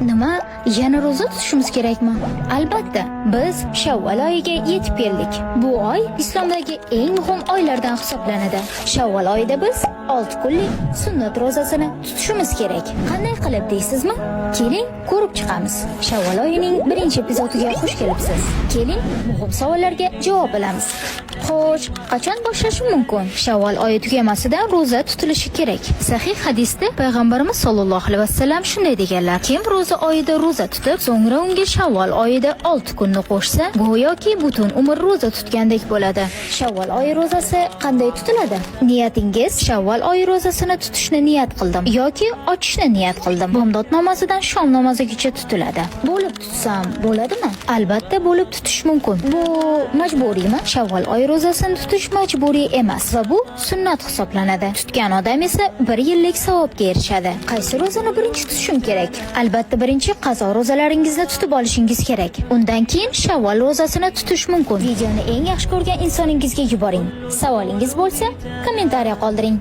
Nima? Yana ro'za tutishimiz kerakmi? Albatta, biz Shavvol oyiga yetib keldik. Bu oy islomdagi eng muhim oylardan hisoblanadi. Shavvol oyida biz 6 kunlik sunnat ro'zasini tutishimiz kerak. Qanday qilib deysizmi? Keling, ko'rib chiqamiz. Shavvol oyining birinchi epizodiga xush kelibsiz. Keling, muhim savollarga javob olamiz. Xo'sh, qachon boshlashim mumkin? Shavvol oyi tugamasidan ro'za tutilishi kerak. Sahih hadisda payg'ambarimiz sollallohu alayhi vasallam shunday deganlar: kim ro'za oyida ro'za tutib, so'ngra unga Shavvol oyida 6 kunni qo'shsa, go'yoki butun umr ro'za tutgandek bo'ladi. Shavvol oyi ro'zasi qanday tutiladi? Niyatingiz Shavvol oyi ro'zasini tutishni niyat qildim yoki ochishni niyat qildim. Bomdod namozidan shom namozigacha tutiladi. Bo'lib tutsam bo'ladimi? Albatta bo'lib tutish mumkin. Bu majburiymi? Shavvol oyi ro'zasini tutish majburiy emas va bu sunnat hisoblanadi. Tutgan odam esa 1 yillik savobga erishadi. Qaysi ro'zani birinchi tutishim kerak? Albatta birinchi qazo ro'zalaringizni tutib olishingiz kerak. Undan keyin Shavvol ro'zasini tutish mumkin. Videoni eng yaxshi ko'rgan insoningizga yuboring. Savolingiz bo'lsa, kommentariya qoldiring.